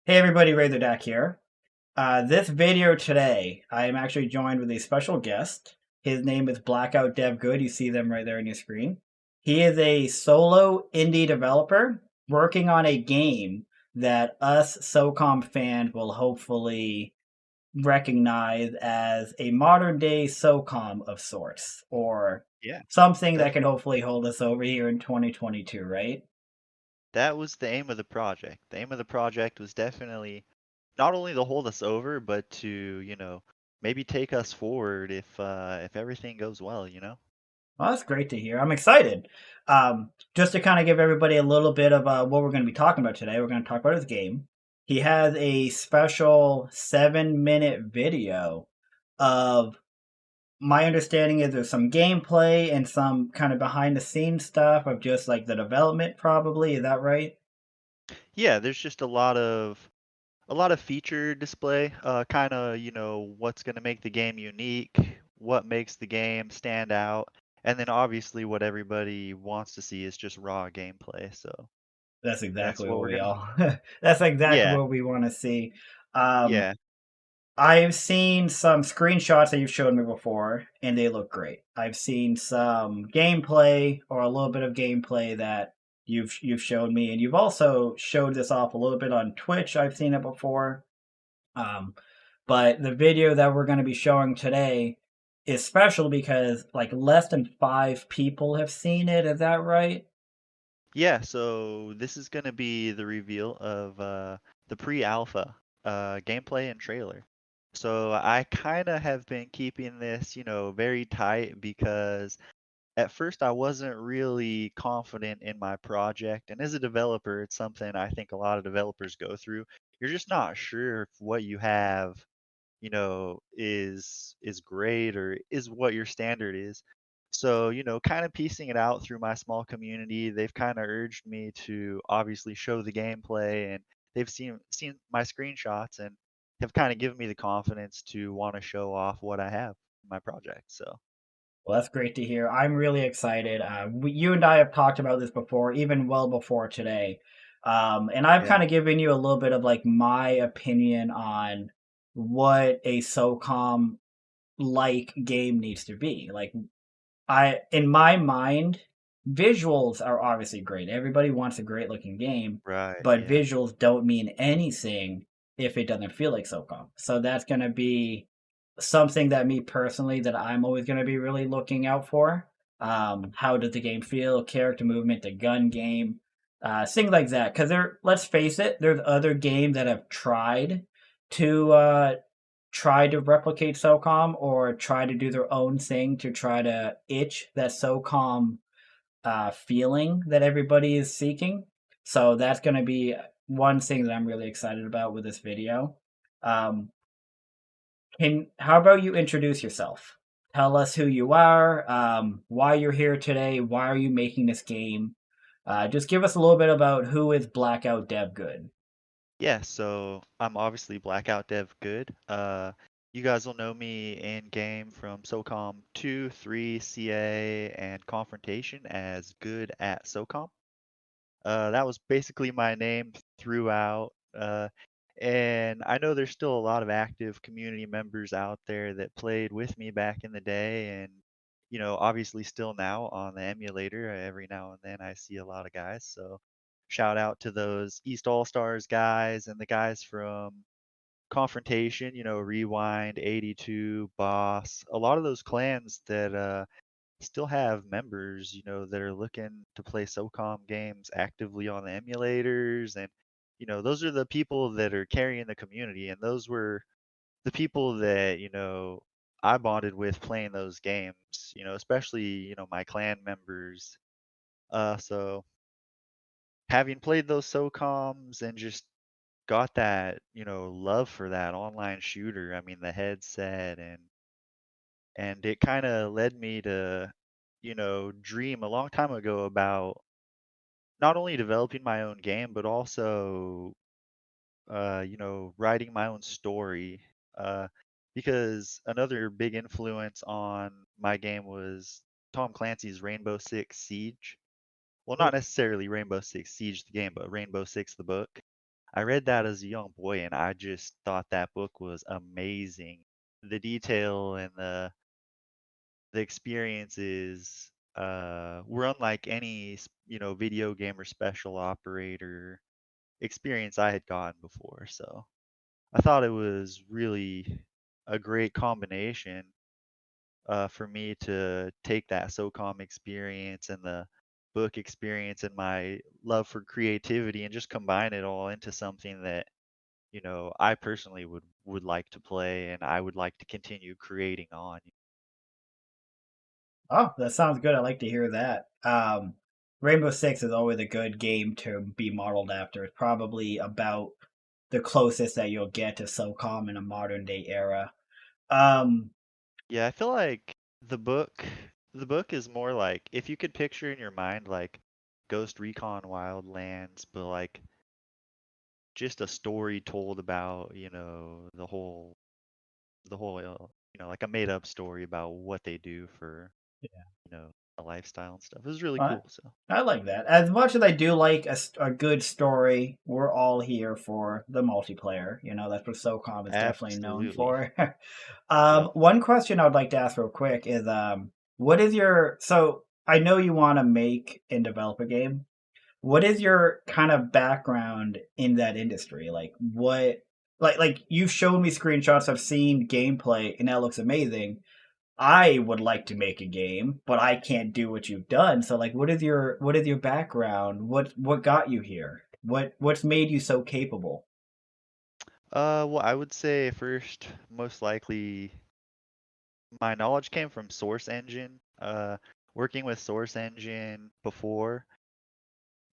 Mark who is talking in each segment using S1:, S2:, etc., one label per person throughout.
S1: Hey everybody, RAZORDAK here. This video today, I am actually joined with a special guest. His name is BlackOutDevGood. You see them right there on your screen. He is a solo indie developer working on a game that us Socom fans will hopefully recognize as a modern day Socom of sorts, or
S2: Yeah,
S1: something that
S2: that
S1: can hopefully hold us over here in 2022, right?
S2: that was the aim of the project. The aim of the project was definitely not only to hold us over, but to, maybe take us forward if everything goes well.
S1: Well, that's great to hear. I'm excited. Just to kind of give everybody a little bit of what we're going to be talking about today, we're going to talk about his game. He has a special 7-minute video of my understanding is there's some gameplay and some kind of behind the scenes stuff of just like the development, probably. Is that right?
S2: Yeah, there's just a lot of feature display, kind of, what's going to make the game unique, what makes the game stand out, and then obviously what everybody wants to see is just raw gameplay. So
S1: That's
S2: that's
S1: exactly
S2: what
S1: what
S2: we're
S1: we
S2: gonna.
S1: all. That's exactly
S2: Yeah,
S1: what we want to see. Um,
S2: yeah.
S1: I've seen some screenshots that you've showed me before, and they look great. I've seen some gameplay or a little bit of gameplay that you've showed me, and you've also showed this off a little bit on Twitch. I've seen it before. Um, but the video that we're going to be showing today is special because like less than 5 people have seen it. Is that right?
S2: Yeah, so this is going to be the reveal of the pre-alpha gameplay and trailer. So I kind of have been keeping this, very tight because at first I wasn't really confident in my project. And as a developer, it's something I think a lot of developers go through. You're just not sure if what you have is great or is what your standard is. So, kind of piecing it out through my small community, they've kind of urged me to obviously show the gameplay and they've seen my screenshots and have kind of given me the confidence to want to show off what I have in my project. So,
S1: Well, that's great to hear. I'm really excited. You and I have talked about this before, even well before today. And I've
S2: yeah.
S1: kind of given you a little bit of like my opinion on what a SOCOM like game needs to be. Like in my mind, visuals are obviously great. Everybody wants a great looking game,
S2: Right,
S1: but
S2: yeah.
S1: visuals don't mean anything if it doesn't feel like SOCOM. So that's going to be something that me personally that I'm always going to be really looking out for. How does the game feel? Character movement, the gun game, things like that. Because let's face it, there's other games that have to try to replicate SOCOM or try to do their own thing to try to itch that SOCOM feeling that everybody is seeking. So that's going to be one thing that I'm really excited about with this video. Um, how about you introduce yourself? Tell us who you are, why you're here today, why are you making this game? Just give us a little bit about who is Blackout Dev Good.
S2: Yeah, so I'm obviously Blackout Dev Good. You guys will know me in game from SOCOM 2, 3, CA, and Confrontation as Good at SOCOM. That was basically my name throughout. And I know there's still a lot of active community members out there that played with me back in the day, and obviously still now on the emulator. Every now and then I see a lot of guys. So shout out to those East All Stars guys and the guys from Confrontation. Rewind, 82, Boss. A lot of those clans that still have members, that are looking to play SOCOM games actively on the emulators. And, those are the people that are carrying the community. And those were the people that, I bonded with playing those games, especially, my clan members. So having played those SOCOMs and just got that, love for that online shooter, I mean, the headset and it kind of led me to dream a long time ago about not only developing my own game, but also, writing my own story. Uh, because another big influence on my game was Tom Clancy's Rainbow Six Siege. Well, not necessarily Rainbow Six Siege the game, but Rainbow Six the book. I read that as a young boy, and I just thought that book was amazing. The detail and the experiences were unlike any video game or special operator experience I had gotten before. So I thought it was really a great combination for me to take that SOCOM experience and the book experience and my love for creativity and just combine it all into something that I personally would like to play and I would like to continue creating on.
S1: Oh, that sounds good. I like to hear that. Rainbow Six is always a good game to be modeled after. It's probably about the closest that you'll get to SOCOM in a modern day era. Um,
S2: Yeah, I feel like the book is more like if you could picture in your mind like Ghost Recon Wildlands, but like just a story told about, the whole like a made up story about what they do for, a lifestyle and stuff. It was really
S1: I,
S2: cool. So
S1: I like that. As much as I do like a good story, we're all here for the multiplayer. That's what SOCOM is definitely known
S2: absolutely.
S1: for.
S2: Yep.
S1: One question I would like to ask real quick is, what is your, so I know you want to make and develop a game. What is your kind of background in that industry? Like what, like you've shown me screenshots, I've seen gameplay, and that looks amazing. I would like to make a game, but I can't do what you've done. So like what is your background? What got you here? What's made you so capable?
S2: Well, I would say first, most likely, my knowledge came from Source Engine. Working with Source Engine before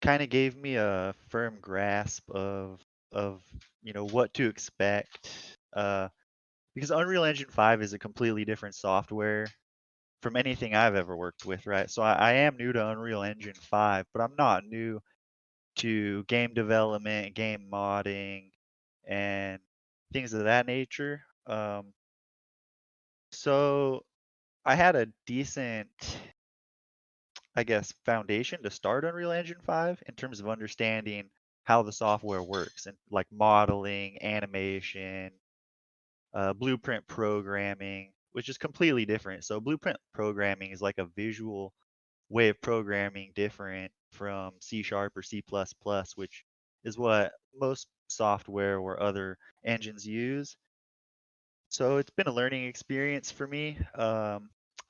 S2: kind of gave me a firm grasp of what to expect. Because Unreal Engine 5 is a completely different software from anything I've ever worked with, right? So I am new to Unreal Engine 5, but I'm not new to game development, game modding, and things of that nature. So I had a decent, I guess, foundation to start Unreal Engine 5 in terms of understanding how the software works and like modeling, animation, blueprint programming, which is completely different. So blueprint programming is like a visual way of programming different from C sharp or C++, which is what most software or other engines use. So it's been a learning experience for me.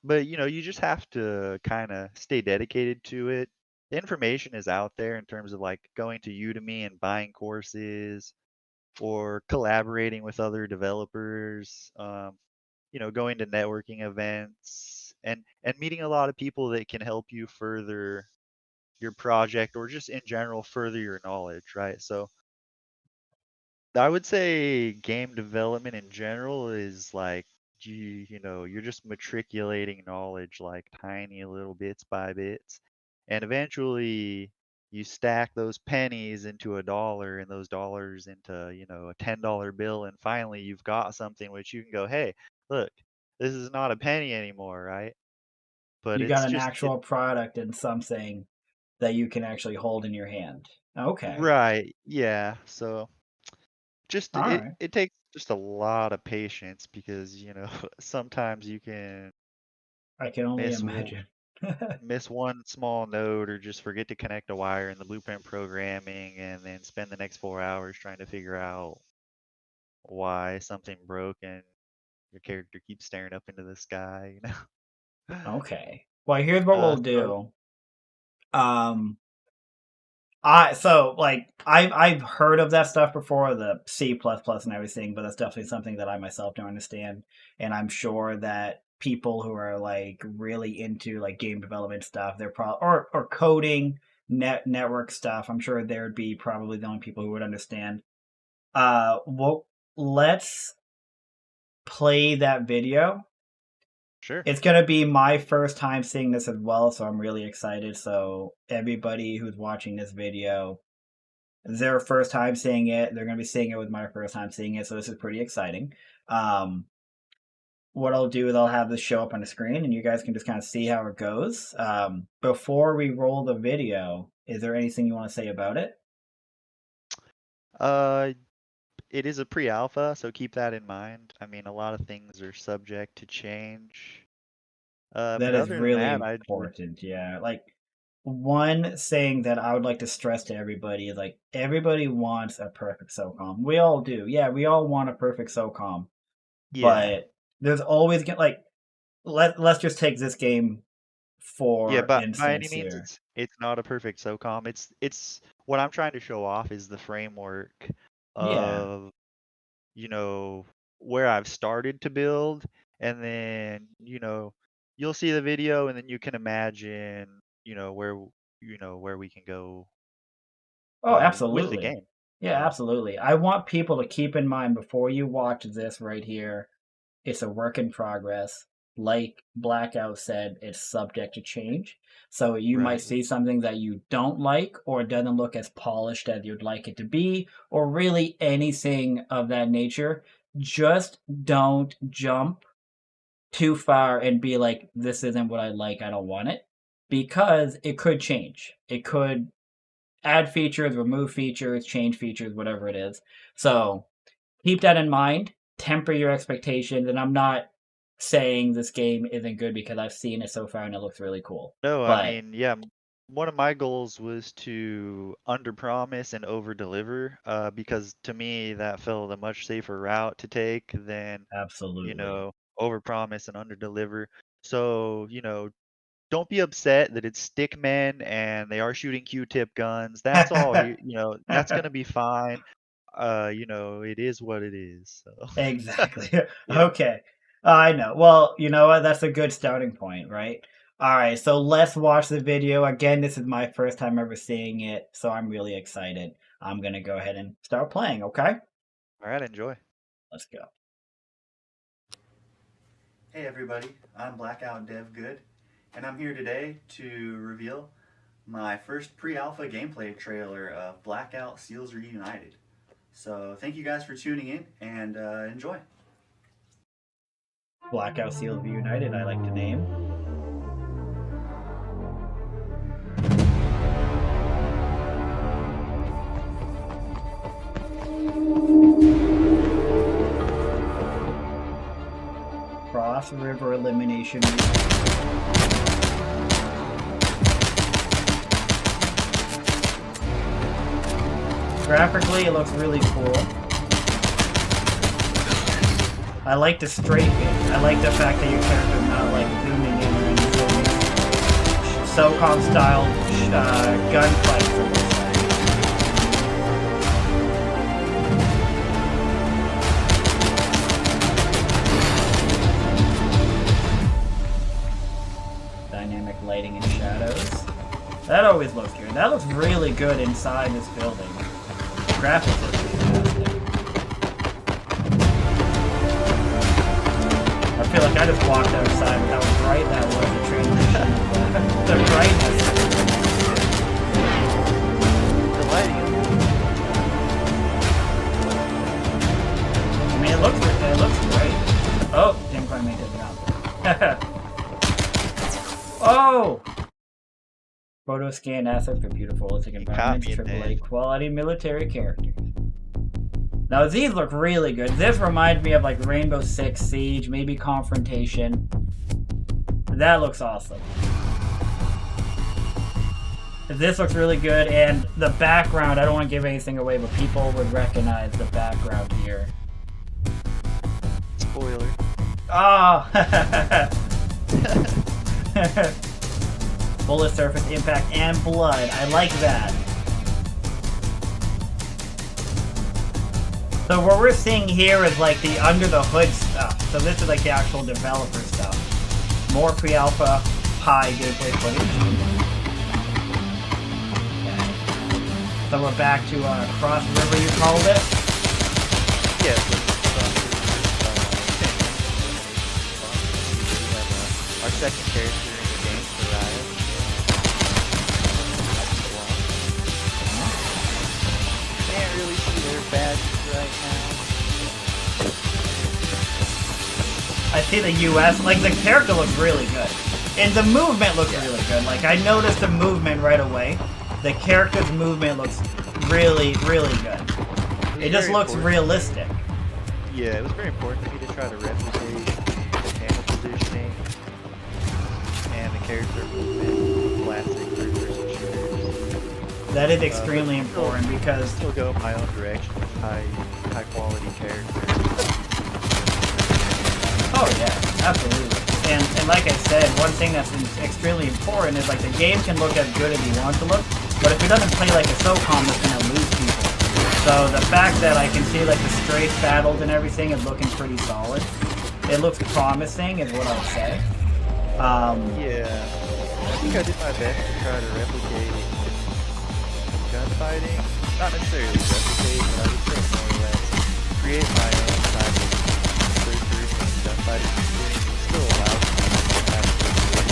S2: But you just have to kind of stay dedicated to it. The information is out there in terms of like going to Udemy and buying courses or collaborating with other developers. Going to networking events and meeting a lot of people that can help you further your project or just in general further your knowledge, right? So I would say game development in general is like you're just matriculating knowledge like tiny little bits by bits, and eventually you stack those pennies into a dollar and those dollars into a $10 bill, and finally you've got something which you can go, hey, look, this is not a penny anymore, right? But
S1: You got
S2: it's
S1: an
S2: just it
S1: actual product and something that you can actually hold in your hand. Okay.
S2: right, yeah. So just
S1: All
S2: it
S1: right.
S2: it takes just a lot of patience because sometimes you can
S1: I can only
S2: miss
S1: imagine.
S2: miss one small node or just forget to connect a wire in the blueprint programming and then spend the next 4 hours trying to figure out why something broke and your character keeps staring up into the sky.
S1: Okay. Well, here's what we'll
S2: So
S1: do. Um, I've heard of that stuff before, the C plus plus and everything, but that's definitely something that I myself don't understand. And I'm sure that people who are like really into like game development stuff, they're probably or coding network stuff. I'm sure there'd be probably the only people who would understand. Well, let's play that video.
S2: sure.
S1: It's gonna be my first time seeing this as well, so I'm really excited. So everybody who's watching this video, their first time seeing it. They're going to be seeing it with my first time seeing it, so this is pretty exciting. Um, what I'll do is I'll have this show up on the screen, and you guys can just kind of see how it goes. Before we roll the video, is there anything you want to say about it?
S2: Uh, it is a pre-alpha, so keep that in mind. I mean, a lot of things are subject to change.
S1: That
S2: But
S1: is
S2: other than
S1: really
S2: that, I just
S1: important. Yeah. Like one thing that I would like to stress to everybody is like everybody wants a perfect SOCOM. We all do. Yeah, we all want a perfect SOCOM.
S2: yeah.
S1: But there's always like let's just take this game
S2: Yeah,
S1: for
S2: but by any
S1: instance
S2: means,
S1: here.
S2: it's not a perfect SOCOM. It's what I'm trying to show off is the framework
S1: Yeah.
S2: of, you know, where I've started to build, and then, you'll see the video, and then you can imagine, where we can go
S1: Oh,
S2: with the
S1: absolutely.
S2: game.
S1: Yeah,
S2: So,
S1: absolutely. I want people to keep in mind before you watch this right here, it's a work in progress. Like Blackout said, it's subject to change. So you might
S2: right.
S1: see something that you don't like, or it doesn't look as polished as you'd like it to be, or really anything of that nature. Just don't jump too far and be like, this isn't what I like, I don't want it. Because it could change. It could add features, remove features, change features, whatever it is. So keep that in mind. Temper your expectations. And I'm not saying this game isn't good because I've seen it so far and it looks really cool.
S2: No, I
S1: But
S2: mean, yeah, one of my goals was to underpromise and overdeliver, because to me that felt a much safer route to take than,
S1: absolutely.
S2: overpromise and underdeliver. So, don't be upset that it's stickmen and they are shooting Q-tip guns. That's all that's gonna be fine. It is what it is. So,
S1: Exactly.
S2: yeah.
S1: Okay. I know. Well, you know what? That's a good starting point, right? All right. So let's watch the video. Again, this is my first time ever seeing it, so I'm really excited. I'm going to go ahead and start playing, okay?
S2: All right, enjoy.
S1: Let's go.
S3: Hey everybody, I'm BlackOutDevGood, and I'm here today to reveal my first pre-alpha gameplay trailer of Blackout SEALs Reunited. So thank you guys for tuning in, and enjoy.
S1: Blackout SEALs Reunited, I like the name. Cross River Elimination. Graphically, it looks really cool. I like the strafing. I like the fact that your character's not like zooming in or anything. SOCOM style gunfights. It looks like. Dynamic lighting and shadows. That always looks good. That looks really good inside this building. The graphics look fantastic. I feel like I just walked outside with how bright that was, the transition. The brightness.
S2: The lighting
S1: I mean, it looks great. Oh, didn't quite make it down. Oh! Photo scan assets for beautiful holistic environments,
S2: copy it,
S1: AAA
S2: man.
S1: quality military characters. Now these look really good. This reminds me of like Rainbow Six Siege, maybe Confrontation. That looks awesome. This looks really good, and the background, I don't want to give anything away, but people would recognize the background here.
S2: Spoiler.
S1: Oh! Bullet surface impact and blood. I like that. So what we're seeing here is like the under the hood stuff. So this is like the actual developer stuff. More pre-alpha, high gameplay footage. Okay. So we're back to Cross River, you called it?
S2: Yeah, so our second character in the game, Riot. Can't really see their badges right now.
S1: I see the US, like the character looks really good. And the movement looks really good. Like I noticed the movement right away. The character's movement looks really, really good. It just
S2: very
S1: looks
S2: important.
S1: realistic.
S2: Yeah, it was very important to me to try to replicate the camera positioning and the character movement, classic third-person shooters.
S1: That is extremely important because
S2: Still go my own direction with high quality characters.
S1: oh yeah, absolutely. And like I said, one thing that's extremely important is like the game can look as good as you want it to look, but if it doesn't play like a SOCOM, it's gonna lose people. So the fact that I can see like the strafe battles and everything is looking pretty solid. It looks promising, is what I would say.
S2: Yeah, I think I did my best to try to replicate gunfighting. Not necessarily replicate, but I would say more or less create my own type of third-person gunfighting experience that still allows me to have a good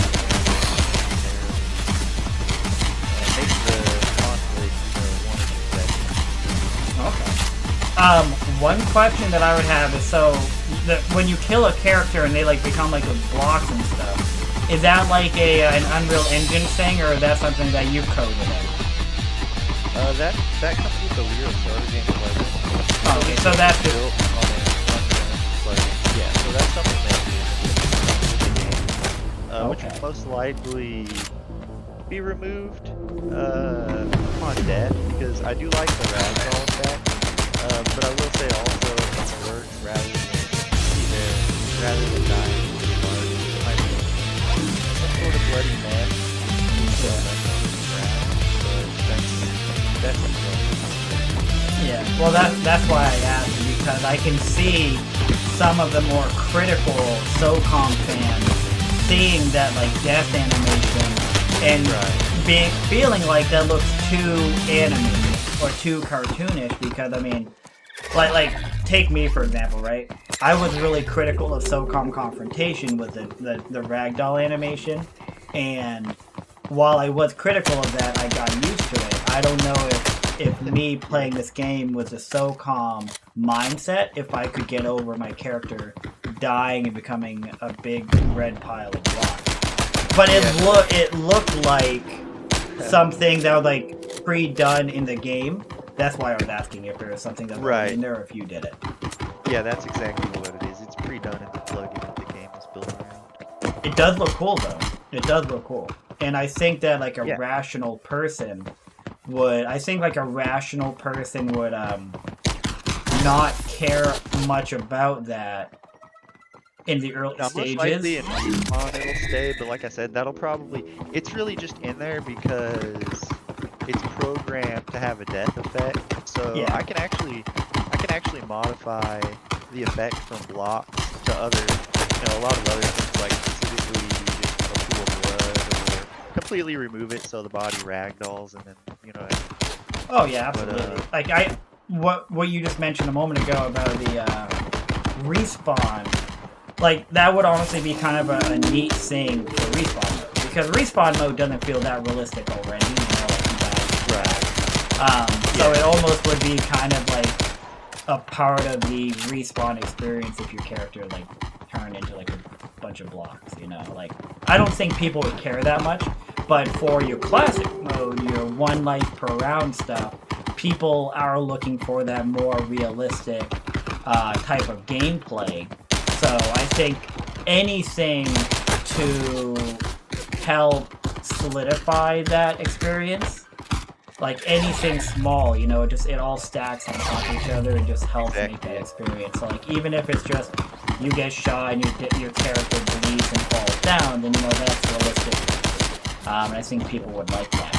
S2: and make the conflict, one or two seconds.
S1: Okay. One question that I would have is when you kill a character and they like become like those blocks and stuff, is that like an Unreal Engine thing, or is that something that you coded in?
S2: That comes with the Real Starter Game plugin.
S1: Okay, so that's just
S2: built on an plugin. Yeah, so that's something that is which
S1: Okay.
S2: will most likely be removed upon death, because I do like the ragdoll effect. But I will say also it works rather than dying in the party. I mean, some sort of bloody mess. That's
S1: yeah. Well, that's why I asked, because I can see some of the more critical SOCOM fans seeing that like death animation and feeling like that looks too animated or too cartoonish, because I mean, like take me for example, right? I was really critical of SOCOM Confrontation with the ragdoll animation, and while I was critical of that, I got used to it. I don't know if me playing this game was a SOCOM mindset, if I could get over my character dying and becoming a big red pile of blocks. But it looked like something that was like pre-done in the game. That's why I was asking if there was something that was in there or if you did it.
S2: Yeah, that's exactly what it is. It's pre-done in the plugin that the game is built around.
S1: It does look cool though. It does look cool. And I think that like a rational person would not care much about that in the early stages.
S2: Most likely in Respawn it'll stay, but like I said, it's really just in there because it's programmed to have a death effect. So I can actually modify the effect from blocks to other, a lot of other things, like specifically just a pool of blood, or completely remove it so the body ragdolls, and then
S1: Oh yeah, absolutely. Like what you just mentioned a moment ago about the respawn, like that would honestly be kind of a neat thing for respawn mode, because respawn mode doesn't feel that realistic already. So it almost would be kind of like a part of the respawn experience if your character like turned into like a bunch of blocks. Like I don't think people would care that much, but for your classic mode, your one life per round stuff, people are looking for that more realistic type of gameplay. So I think anything to help solidify that experience, like anything small, it all stacks on top of each other and just helps make that experience. So like even if it's just you get shot and your character bleeds and falls down, then that's realistic. And I think people would like that.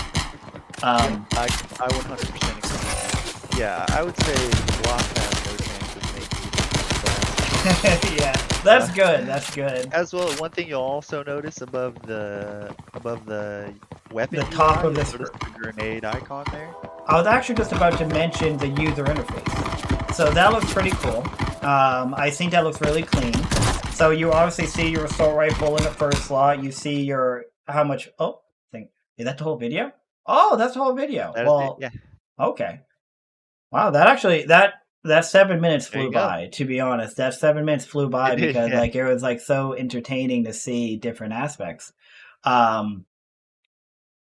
S2: I 100% agree. Yeah, I would say the block has no chance of making it.
S1: Yeah, that's good. That's good.
S2: As well, one thing you'll also notice above the weapon,
S1: the top of
S2: the grenade icon there.
S1: I was actually just about to mention the user interface. So that looks pretty cool. I think that looks really clean. So you obviously see your assault rifle in the first slot. You see your how much. Is that the whole video? Oh, that's the whole video. Okay. Wow, that 7 minutes flew by. To be honest, that 7 minutes flew by because like it was like so entertaining to see different aspects.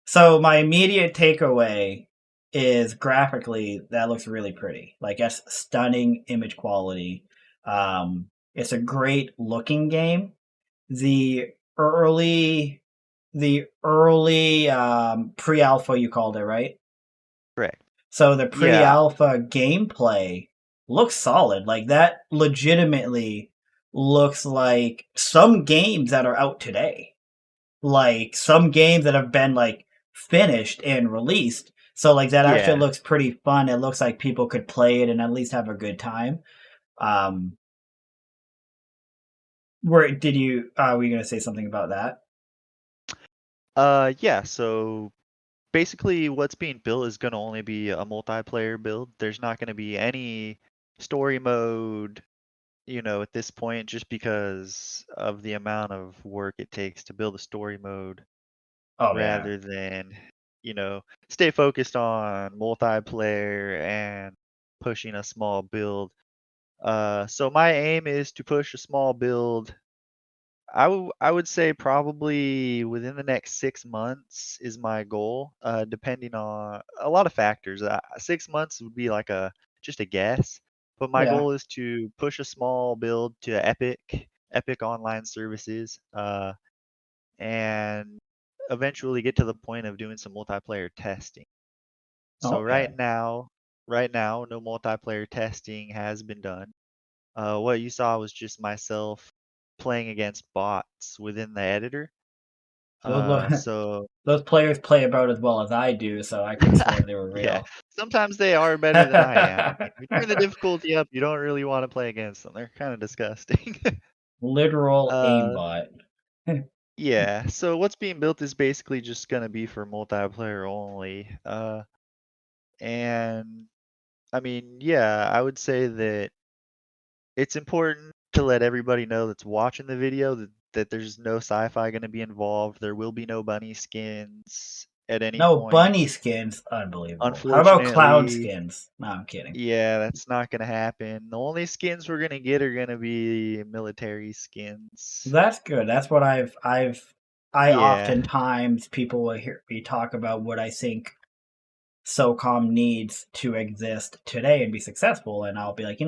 S1: So my immediate takeaway is graphically that looks really pretty. Like that's stunning image quality. It's a great looking game. The early pre-alpha you called it, right?
S2: Correct.
S1: So the
S2: Yeah,
S1: pre-alpha gameplay looks solid. Like that legitimately looks like some games that are out today. Like some games that have been like finished and released. So like that actually
S2: yeah.
S1: looks pretty fun. It looks like people could play it and at least have a good time. Um where did you were you gonna say something about that?
S2: Yeah. So basically, what's being built is going to only be a multiplayer build. There's not going to be any story mode, at this point, just because of the amount of work it takes to build a story mode
S1: Oh yeah.
S2: rather than, stay focused on multiplayer and pushing a small build. So my aim is to push a small build. I would say probably within the next 6 months is my goal, depending on a lot of factors. 6 months would be like just a guess, but my
S1: Yeah.
S2: goal is to push a small build to Epic Online Services, and eventually get to the point of doing some multiplayer testing. So
S1: Okay.
S2: right now, no multiplayer testing has been done. What you saw was just myself playing against bots within the editor.
S1: Those
S2: So
S1: those players play about as well as I do, so I could have sworn they were
S2: yeah,
S1: real.
S2: sometimes they are better than I am. I mean, if you turn the difficulty up, you don't really want to play against them. They're kind of disgusting.
S1: Literal
S2: uh,
S1: aimbot.
S2: yeah. So what's being built is basically just gonna be for multiplayer only. And I mean, yeah, I would say that it's important to let everybody know that's watching the video that there's no sci-fi going to be involved. There will be no bunny skins at any
S1: No
S2: point.
S1: bunny skins? Unbelievable. How about cloud
S2: Unfortunately,
S1: skins? No, I'm kidding.
S2: yeah, that's not going to happen. The only skins we're going to get are going to be military skins.
S1: That's good. That's what I
S2: Yeah,
S1: oftentimes people will hear me talk about what I think SOCOM needs to exist today and be successful. And I'll be like,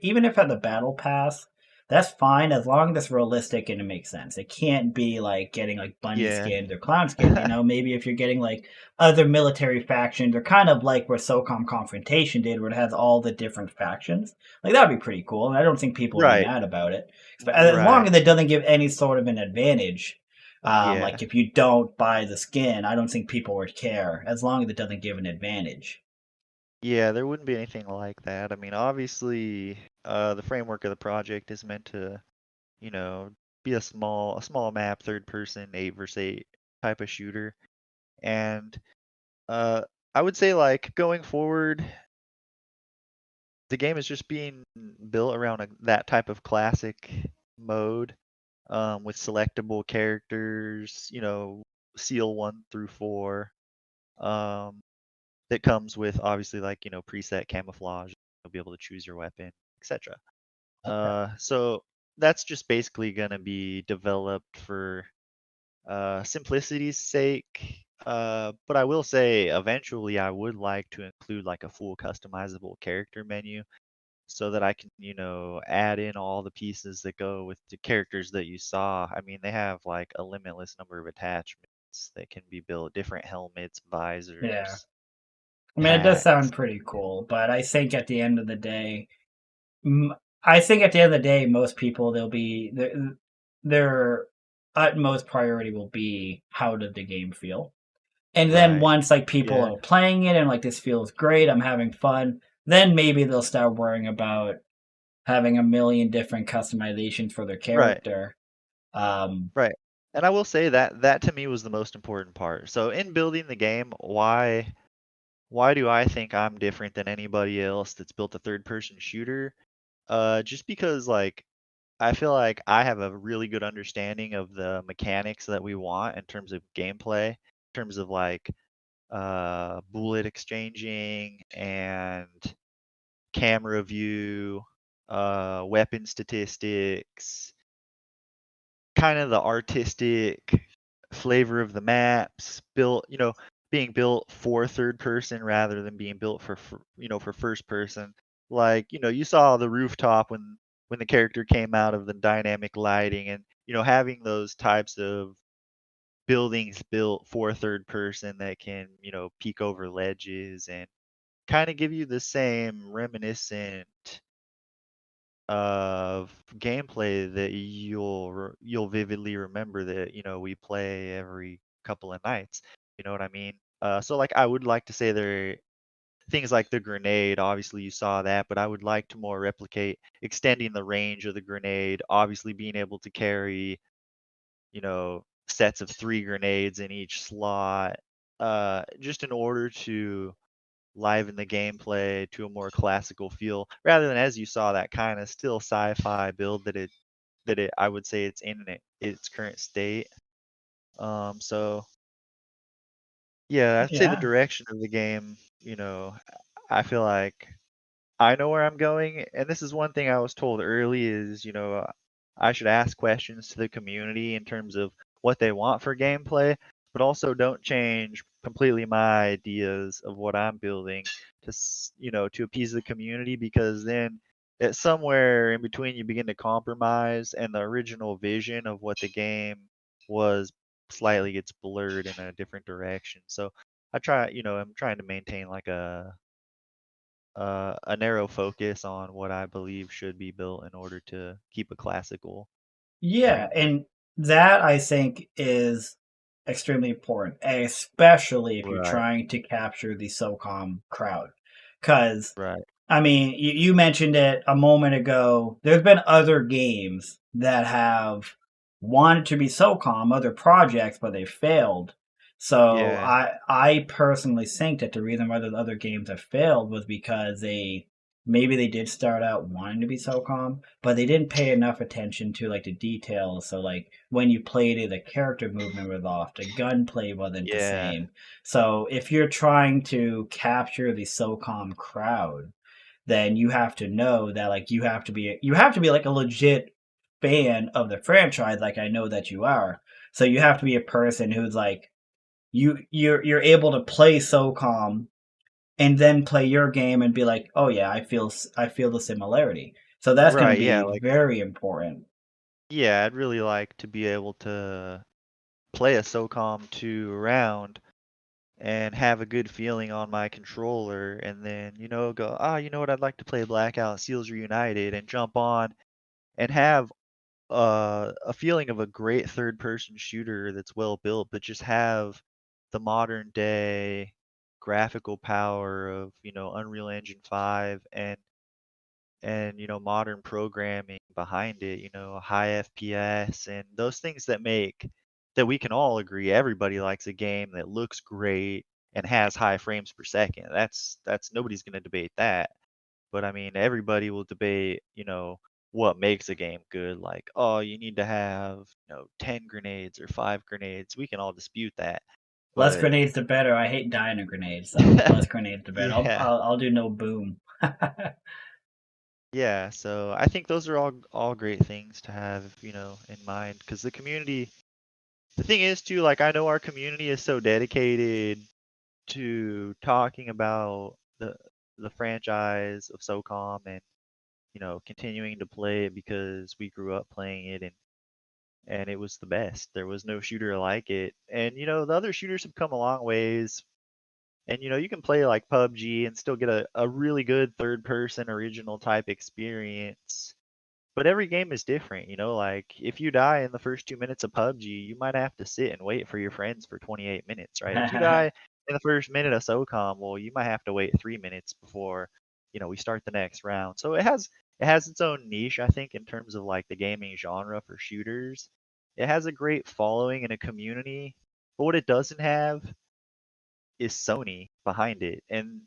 S1: even if at the battle pass, that's fine as long as it's realistic and it makes sense. It can't be like getting like bunny
S2: yeah,
S1: skins or clown skins. Maybe if you're getting like other military factions or kind of like where SOCOM Confrontation did, where it has all the different factions, like that would be pretty cool. And I don't think people would be
S2: right,
S1: mad about it. As long
S2: right,
S1: as it doesn't give any sort of an advantage,
S2: yeah.
S1: like if you don't buy the skin, I don't think people would care as long as it doesn't give an advantage.
S2: Yeah, there wouldn't be anything like that. I mean, obviously, the framework of the project is meant to you know, be a small map, third person, 8 versus 8 type of shooter. And uh I would say like going forward, the game is just being built around that type of classic mode, with selectable characters, seal 1 through 4. Um that comes with obviously like, preset camouflage. You'll be able to choose your weapon, etc.
S1: Okay.
S2: So that's just basically gonna be developed for simplicity's sake. But I will say eventually I would like to include like a full customizable character menu so that I can, add in all the pieces that go with the characters that you saw. I mean, they have like a limitless number of attachments that can be built, different helmets,
S1: Yeah.
S2: visors,
S1: I mean, it does
S2: hats.
S1: sound pretty cool, but I think at the end of the day, I think at the end of the day, most people they'll be their utmost priority will be how did the game feel, and then
S2: Right.
S1: once like people
S2: Yeah.
S1: are playing it and like this feels great, I'm having fun, then maybe they'll start worrying about having a million different customizations for their
S2: Right.
S1: character. Um,
S2: Right. And I will say that to me was the most important part. So in building the game, why do I think I'm different than anybody else that's built a third person shooter? Just because like I feel like I have a really good understanding of the mechanics that we want in terms of gameplay, in terms of like bullet exchanging and camera view, weapon statistics, kind of the artistic flavor of the maps, built, being built for third person rather than being built for first person. Like, you saw the rooftop when the character came out of the dynamic lighting, and having those types of buildings built for third person that can peek over ledges and kind of give you the same reminiscent of gameplay that you'll vividly remember that we play every couple of nights. You know what I mean? So like I would like to say there things like the grenade, obviously you saw that, but I would like to more replicate extending the range of the grenade, obviously being able to carry sets of 3 grenades in each slot, just in order to liven the gameplay to a more classical feel, rather than, as you saw, that kind of still sci-fi build that it I would say it's in its current state. So yeah, I'd say the
S1: Yeah.
S2: direction of the game, I feel like I know where I'm going, and this is one thing I was told early is, I should ask questions to the community in terms of what they want for gameplay, but also don't change completely my ideas of what I'm building to appease the community, because then it's somewhere in between you begin to compromise and the original vision of what the game was slightly gets blurred in a different direction. So I'm trying to maintain like a narrow focus on what I believe should be built in order to keep a classical
S1: Yeah,
S2: framework.
S1: and that I think is extremely important, especially if you're
S2: Right,
S1: trying to capture the SOCOM crowd. Because
S2: right.
S1: I mean, you mentioned it a moment ago. There's been other games that have wanted to be SOCOM, other projects, but they failed. So
S2: Yeah,
S1: I personally think that the reason why those other games have failed was because maybe they did start out wanting to be SOCOM, but they didn't pay enough attention to like the details. So like when you played it, the character movement was off, the gunplay wasn't the
S2: yeah,
S1: same. So if you're trying to capture the SOCOM crowd, then you have to know that like you have to be like a legit fan of the franchise, like I know that you are. So you have to be a person who's like you're able to play SOCOM and then play your game and be like, oh yeah, I feel the similarity. So that's going to
S2: right. Yeah,
S1: be
S2: like
S1: very important.
S2: yeah, I'd really like to be able to play a SOCOM 2 round and have a good feeling on my controller, and then go, you know what, I'd like to play Blackout Seals Reunited, and jump on and have a feeling of a great third person shooter that's well built, but just have the modern day graphical power of Unreal Engine 5 and modern programming behind it, high FPS and those things that we can all agree everybody likes a game that looks great and has high frames per second. That's nobody's going to debate that. But I mean, everybody will debate, what makes a game good. Like, oh, you need to have, 10 grenades or 5 grenades. We can all dispute that.
S1: Less
S2: But
S1: grenades the better. I hate dying to grenades, so less grenades the better. I'll
S2: yeah,
S1: I'll, I'll do no boom.
S2: yeah. So I think those are all great things to have, in mind, because the thing is too, like I know our community is so dedicated to talking about the franchise of SOCOM and continuing to play it because we grew up playing it and it was the best. There was no shooter like it. And the other shooters have come a long ways. And you can play like PUBG and still get a really good third person original type experience. But every game is different, like if you die in the first 2 minutes of PUBG, you might have to sit and wait for your friends for 28 minutes, right? If you die in the first minute of SOCOM, well, you might have to wait 3 minutes before, we start the next round. So it has its own niche, I think, in terms of like the gaming genre for shooters. It has a great following and a community, but what it doesn't have is Sony behind it. And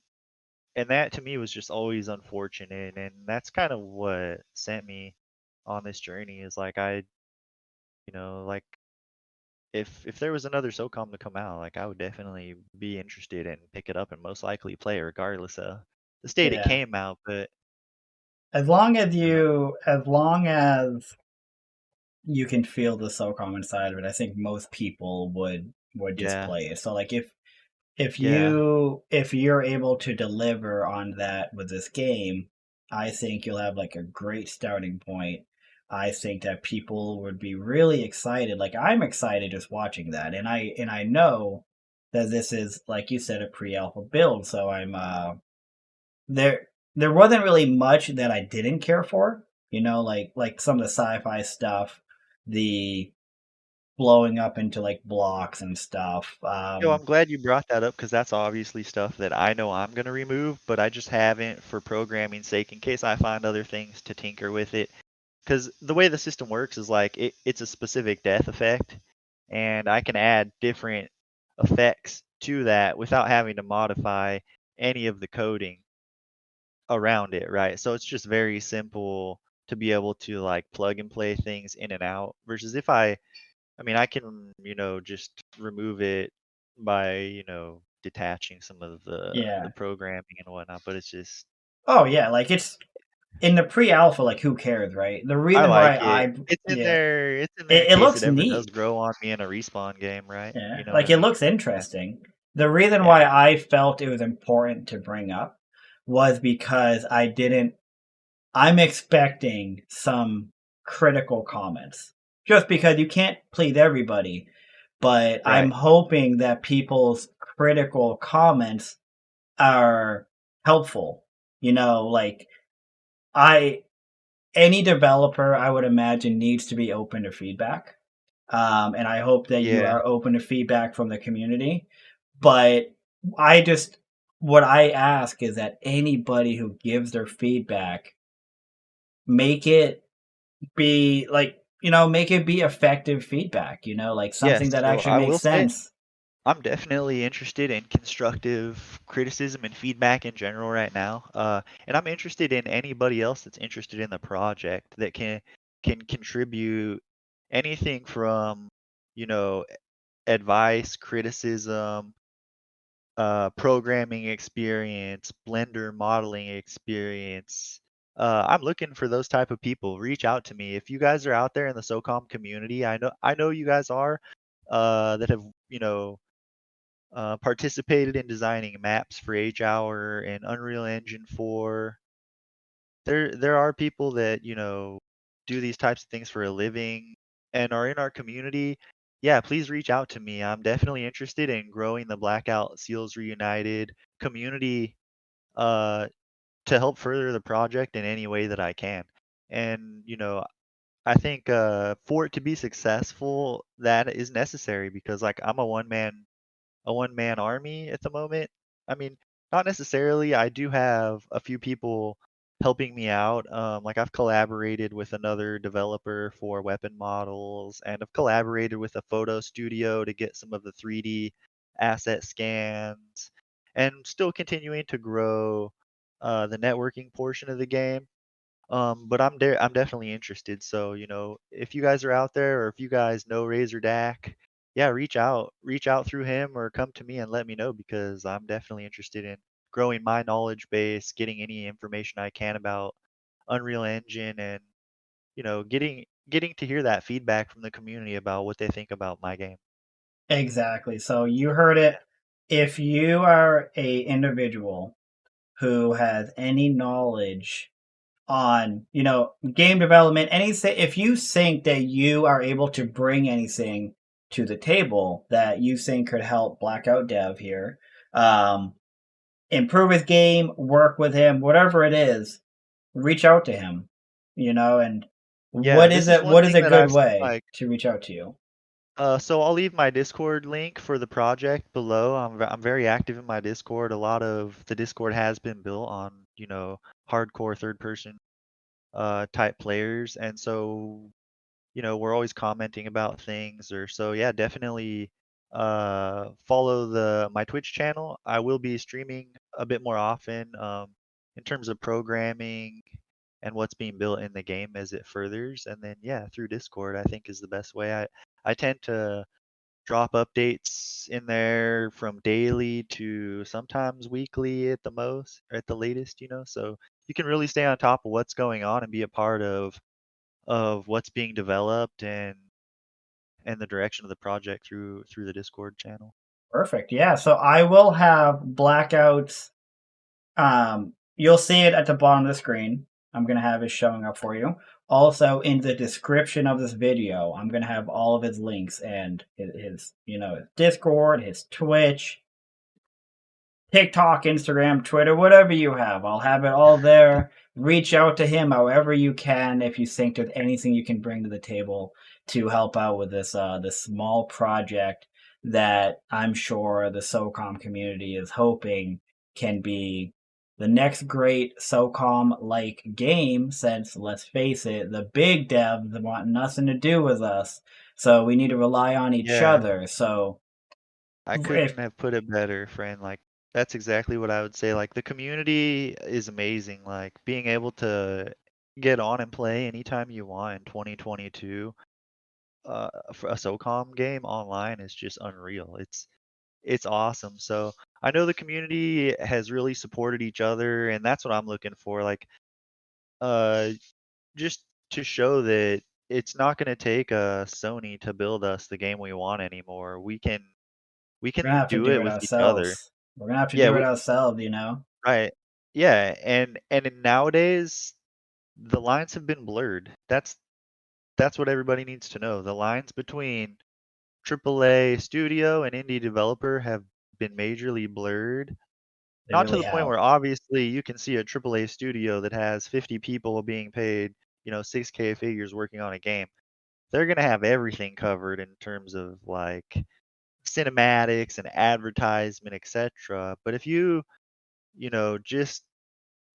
S2: that to me was just always unfortunate, and that's kind of what sent me on this journey is like like if there was another SOCOM to come out, like I would definitely be interested and pick it up and most likely play it regardless of the state it
S1: Yeah.
S2: came out. But uh,
S1: As long as you can feel the SOCOM inside of it, I think most people would just
S2: yeah,
S1: play it. So like if
S2: Yeah.
S1: you're able to deliver on that with this game, I think you'll have like a great starting point. I think that people would be really excited. Like I'm excited just watching that, and I know that this is like you said a pre-alpha build, so I'm there. There wasn't really much that I didn't care for, like some of the sci-fi stuff, the blowing up into like blocks and stuff.
S2: Yo, I'm glad you brought that up because that's obviously stuff that I know I'm gonna remove, but I just haven't for programming's sake in case I find other things to tinker with it. Because the way the system works is like it's a specific death effect, and I can add different effects to that without having to modify any of the coding around it, right? So it's just very simple to be able to like plug and play things in and out versus if I mean, I can, just remove it by, detaching some of the
S1: Yeah.
S2: programming and whatnot, but it's just
S1: Oh yeah, like it's in the pre-alpha. Like who cares, right? The
S2: I
S1: reason why
S2: like it.
S1: yeah,
S2: It's in there in
S1: it
S2: case it
S1: looks
S2: ever does
S1: neat.
S2: grow on me in a respawn game, right?
S1: Yeah,
S2: You know what
S1: like
S2: I
S1: it
S2: mean?
S1: looks
S2: Yeah.
S1: interesting. The reason why
S2: Yeah.
S1: I felt it was important to bring up was because I'm expecting some critical comments. Just because you can't please everybody, but I'm
S2: Right.
S1: hoping that people's critical comments are helpful. Like I any developer I would imagine needs to be open to feedback. And I hope that you
S2: Yeah.
S1: are open to feedback from the community. But I just what I ask is that anybody who gives their feedback make it be like make it be effective feedback, like
S2: Yes.
S1: something that
S2: So
S1: actually
S2: I
S1: makes
S2: will say
S1: sense.
S2: I'm definitely interested in constructive criticism and feedback in general right now. And I'm interested in anybody else that's interested in the project that can contribute anything from, you know, advice, criticism, programming experience, Blender modeling experience. I'm looking for those type of people. Reach out to me if you guys are out there in the SOCOM community. I know you guys are that have participated in designing maps for H-Hour and Unreal Engine 4. There are people that, do these types of things for a living and are in our community. Yeah, please reach out to me. I'm definitely interested in growing the Blackout SEALs Reunited community uh, to help further the project in any way that I can. And, I think for it to be successful, that is necessary because like I'm a one man army at the moment. I mean, not necessarily. I do have a few people helping me out. Like I've collaborated with another developer for weapon models, and I've collaborated with a photo studio to get some of the 3D asset scans, and still continuing to grow the networking portion of the game. But I'm definitely interested. So, if you guys are out there or if you guys know RazorDak, yeah, reach out through him or come to me and let me know because I'm definitely interested in growing my knowledge base, getting any information I can about Unreal Engine and, getting to hear that feedback from the community about what they think about my game.
S1: Exactly. So you heard it. If you are a individual who has any knowledge on game development, anything, if you think that you are able to bring anything to the table that you think could help Blackout Dev here, um, improve his game, work with him, whatever it is, reach out to him. And
S2: Yeah,
S1: what is
S2: this is
S1: it?
S2: one
S1: What is
S2: thing
S1: a
S2: that
S1: good
S2: I've seen
S1: way
S2: like
S1: to reach out to you?
S2: so I'll leave my Discord link for the project below. I'm very active in my Discord. A lot of the Discord has been built on, hardcore third person type players, and so we're always commenting about things or so. Yeah, definitely follow the my Twitch channel. I will be streaming a bit more often in terms of programming and what's being built in the game as it furthers, and then yeah, through Discord I think is the best way. I tend to drop updates in there from daily to sometimes weekly at the most or at the latest, so you can really stay on top of what's going on and be a part of what's being developed and the direction of the project through the Discord channel.
S1: Perfect. Yeah. So I will have Blackouts. You'll see it at the bottom of the screen. I'm going to have it showing up for you. Also, in the description of this video, I'm going to have all of his links and his his Discord, his Twitch, TikTok, Instagram, Twitter, whatever you have. I'll have it all there. Reach out to him however you can if you think there's anything you can bring to the table to help out with this small project that I'm sure the SOCOM community is hoping can be the next great SOCOM like game, since let's face it, the big devs want nothing to do with us. So we need to rely on each
S2: Yeah,
S1: other. So
S2: I
S1: if
S2: couldn't have put it better, friend. Like that's exactly what I would say. Like the community is amazing. Like being able to get on and play anytime you want in 2022, for a SOCOM game online is just unreal. It's awesome. So I know the community has really supported each other, and that's what I'm looking for. Like, uh, just to show that it's not going to take Sony to build us the game we want anymore. We
S1: we're gonna
S2: can
S1: have to
S2: do
S1: do
S2: it
S1: it
S2: with each other.
S1: ourselves. We're gonna have to
S2: Yeah,
S1: do it ourselves.
S2: right. Yeah, and nowadays the lines have been blurred. That's what everybody needs to know. The lines between AAA studio and indie developer have been majorly blurred.
S1: They
S2: Not to
S1: really
S2: the point
S1: have.
S2: where obviously you can see a AAA studio that has 50 people being paid, 6K figures working on a game. They're going to have everything covered in terms of like cinematics and advertisement, etc. But if just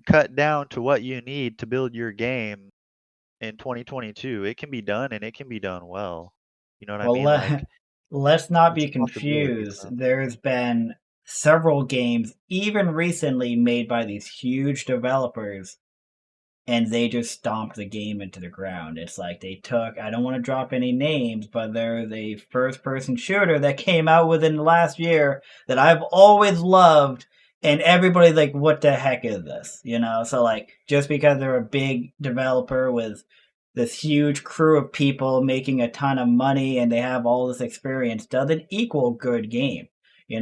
S2: cut down to what you need to build your game in 2022, it can be done and it can be done well. You know what I
S1: Well,
S2: mean? Like
S1: let's not
S2: it's
S1: be
S2: a possibility.
S1: confused.
S2: So
S1: There's been several games, even recently, made by these huge developers, and they just stomped the game into the ground. It's like they took, I don't want to drop any names, but there's a first person shooter that came out within the last year that I've always loved, and everybody's like, what the heck is this? So, like, just because they're a big developer with this huge crew of people making a ton of money and they have all this experience doesn't equal good game.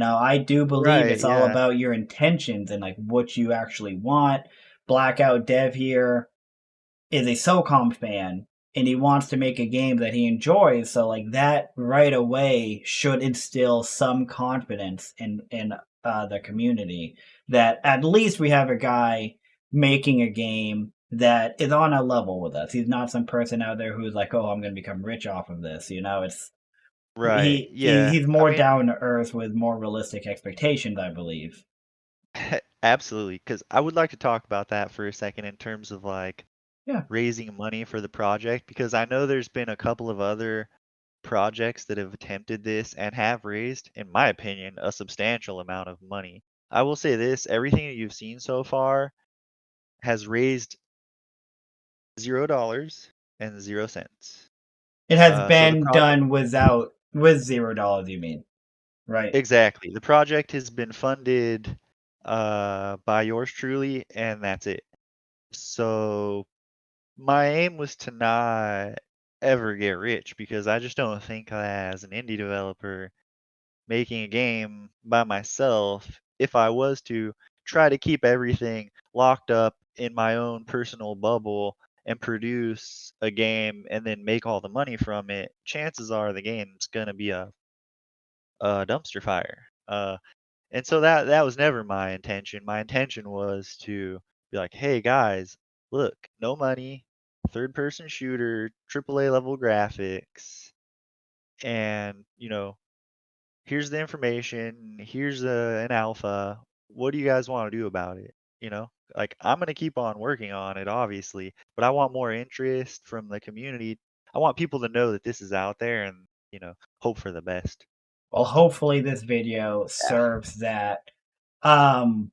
S1: I do believe
S2: right,
S1: it's all
S2: yeah,
S1: about your intentions and like what you actually want. Blackout Dev here is a SOCOM fan and he wants to make a game that he enjoys. So like that right away should instill some confidence in the community that at least we have a guy making a game that is on a level with us. He's not some person out there who's like, oh, I'm going to become rich off of this. It's
S2: right, yeah.
S1: he's
S2: I
S1: more
S2: mean,
S1: down to earth with more realistic expectations, I believe.
S2: absolutely, because I would like to talk about that for a second in terms of like
S1: Yeah.
S2: raising money for the project, because I know there's been a couple of other projects that have attempted this and have raised, in my opinion, a substantial amount of money. I will say this, everything that you've seen so far has raised $0 and 0 cents.
S1: It has
S2: So the
S1: been
S2: project,
S1: done with $0, you mean, right?
S2: exactly, the project has been funded by yours truly, and that's it. So my aim was to not ever get rich because I just don't think that as an indie developer making a game by myself, if I was to try to keep everything locked up in my own personal bubble and produce a game and then make all the money from it, chances are the game's gonna be a dumpster fire. And so that was never my intention. My intention was to be like, hey guys, look, no money, third person shooter, AAA level graphics, and here's the information, here's an alpha. What do you guys want to do about it? Like I'm gonna keep on working on it, obviously, but I want more interest from the community. I want people to know that this is out there and hope for the best.
S1: Well, hopefully this video
S2: Yeah.
S1: serves that. Um,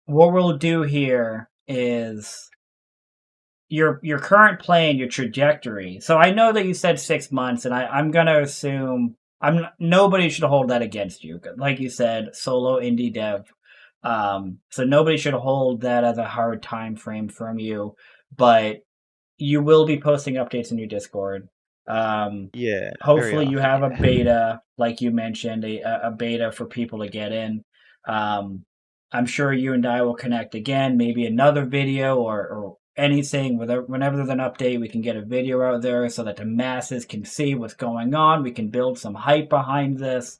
S1: what we'll do here is your current play and your trajectory. So I know that you said 6 months, and I'm gonna assume nobody should hold that against you. Like you said, solo indie dev. So nobody should hold that as a hard time frame from you. But you will be posting updates in your Discord.
S2: Yeah, very
S1: Hopefully you
S2: often.
S1: have a
S2: Yeah.
S1: beta, like you mentioned, a beta for people to get in. Um, I'm sure you and I will connect again, maybe another video or anything. Whenever there's an update, we can get a video out there so that the masses can see what's going on. We can build some hype behind this.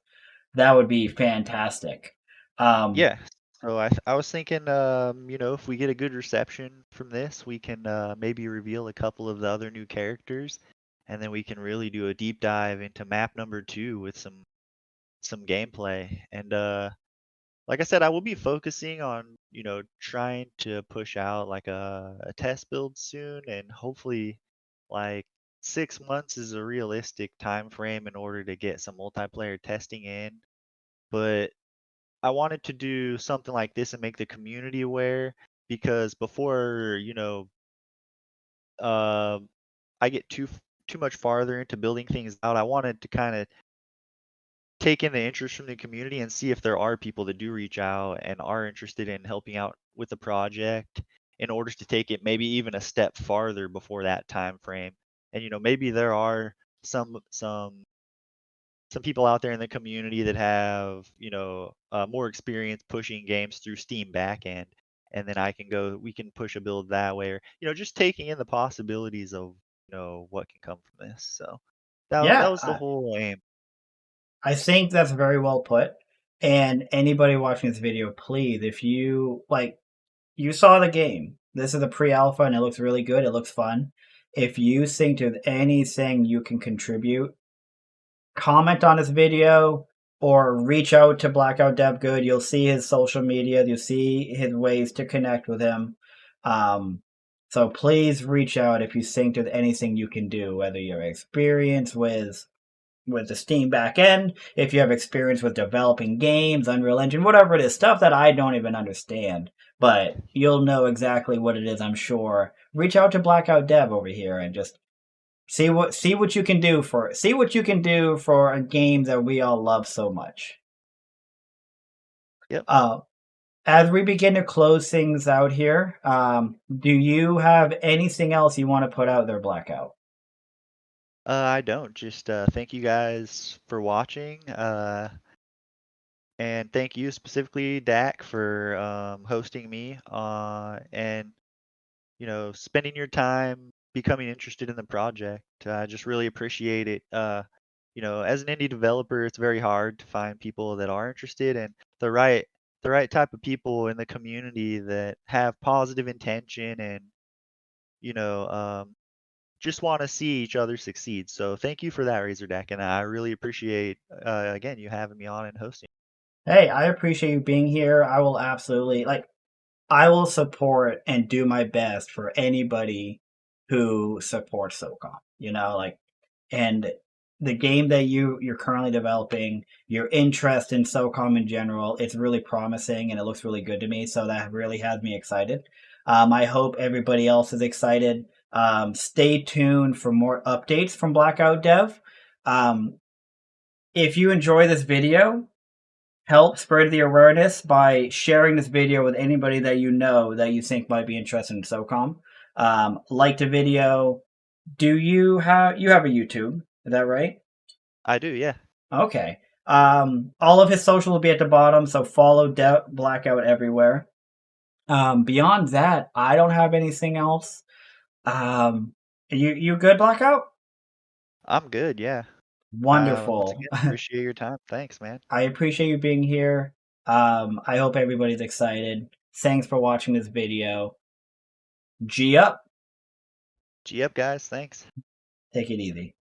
S1: That would be fantastic.
S2: Yeah. So I was thinking, if we get a good reception from this, we can maybe reveal a couple of the other new characters, and then we can really do a deep dive into map number 2 with some gameplay. And like I said, I will be focusing on, trying to push out like a test build soon, and hopefully like 6 months is a realistic time frame in order to get some multiplayer testing in. But I wanted to do something like this and make the community aware, because before, uh, I get too much farther into building things out, I wanted to kind of take in the interest from the community and see if there are people that do reach out and are interested in helping out with the project, in order to take it maybe even a step farther before that time frame. And maybe there are some people out there in the community that have more experience pushing games through Steam backend, and then we can push a build that way, or just taking in the possibilities of what can come from this. So that
S1: Yeah,
S2: was the whole aim.
S1: I think that's very well put. And anybody watching this video, please, if you like, you saw the game. This is a pre-alpha, and it looks really good. It looks fun. If you think there's anything you can contribute, comment on this video or reach out to BlackOutDevGood. You'll see his social media. You'll see his ways to connect with him. So please reach out if you think there's anything you can do, whether you're experienced with the Steam backend, if you have experience with developing games, Unreal Engine, whatever it is, stuff that I don't even understand, but you'll know exactly what it is, I'm sure. Reach out to Blackout Dev over here and just see what you can do for a game that we all love so much.
S2: Yep.
S1: As we begin to close things out here, do you have anything else you want to put out there, Blackout?
S2: I don't. Just thank you guys for watching, and thank you specifically, Dak, for hosting me, and spending your time becoming interested in the project. I just really appreciate it. As an indie developer, it's very hard to find people that are interested, and the right type of people in the community that have positive intention and you know um, just want to see each other succeed. So thank you for that, RAZORDAK, and I really appreciate again you having me on and hosting.
S1: Hey, I appreciate you being here. I will absolutely I will support and do my best for anybody who supports Socom. And the game that you're currently developing, your interest in Socom in general, it's really promising and it looks really good to me. So that really has me excited. I hope everybody else is excited. Stay tuned for more updates from Blackout Dev. Um, if you enjoy this video, help spread the awareness by sharing this video with anybody that you know that you think might be interested in SOCOM. Like the video. Do you have a YouTube? Is that right?
S2: I do, yeah.
S1: Okay. All of his social will be at the bottom, so follow Blackout everywhere. Beyond that, I don't have anything else. You good, Blackout?
S2: I'm good, yeah. Once
S1: Wonderful.
S2: again, appreciate your time. Thanks, man.
S1: I appreciate you being here. I hope everybody's excited. Thanks for watching this video. G up.
S2: G up, guys. Thanks.
S1: Take it easy.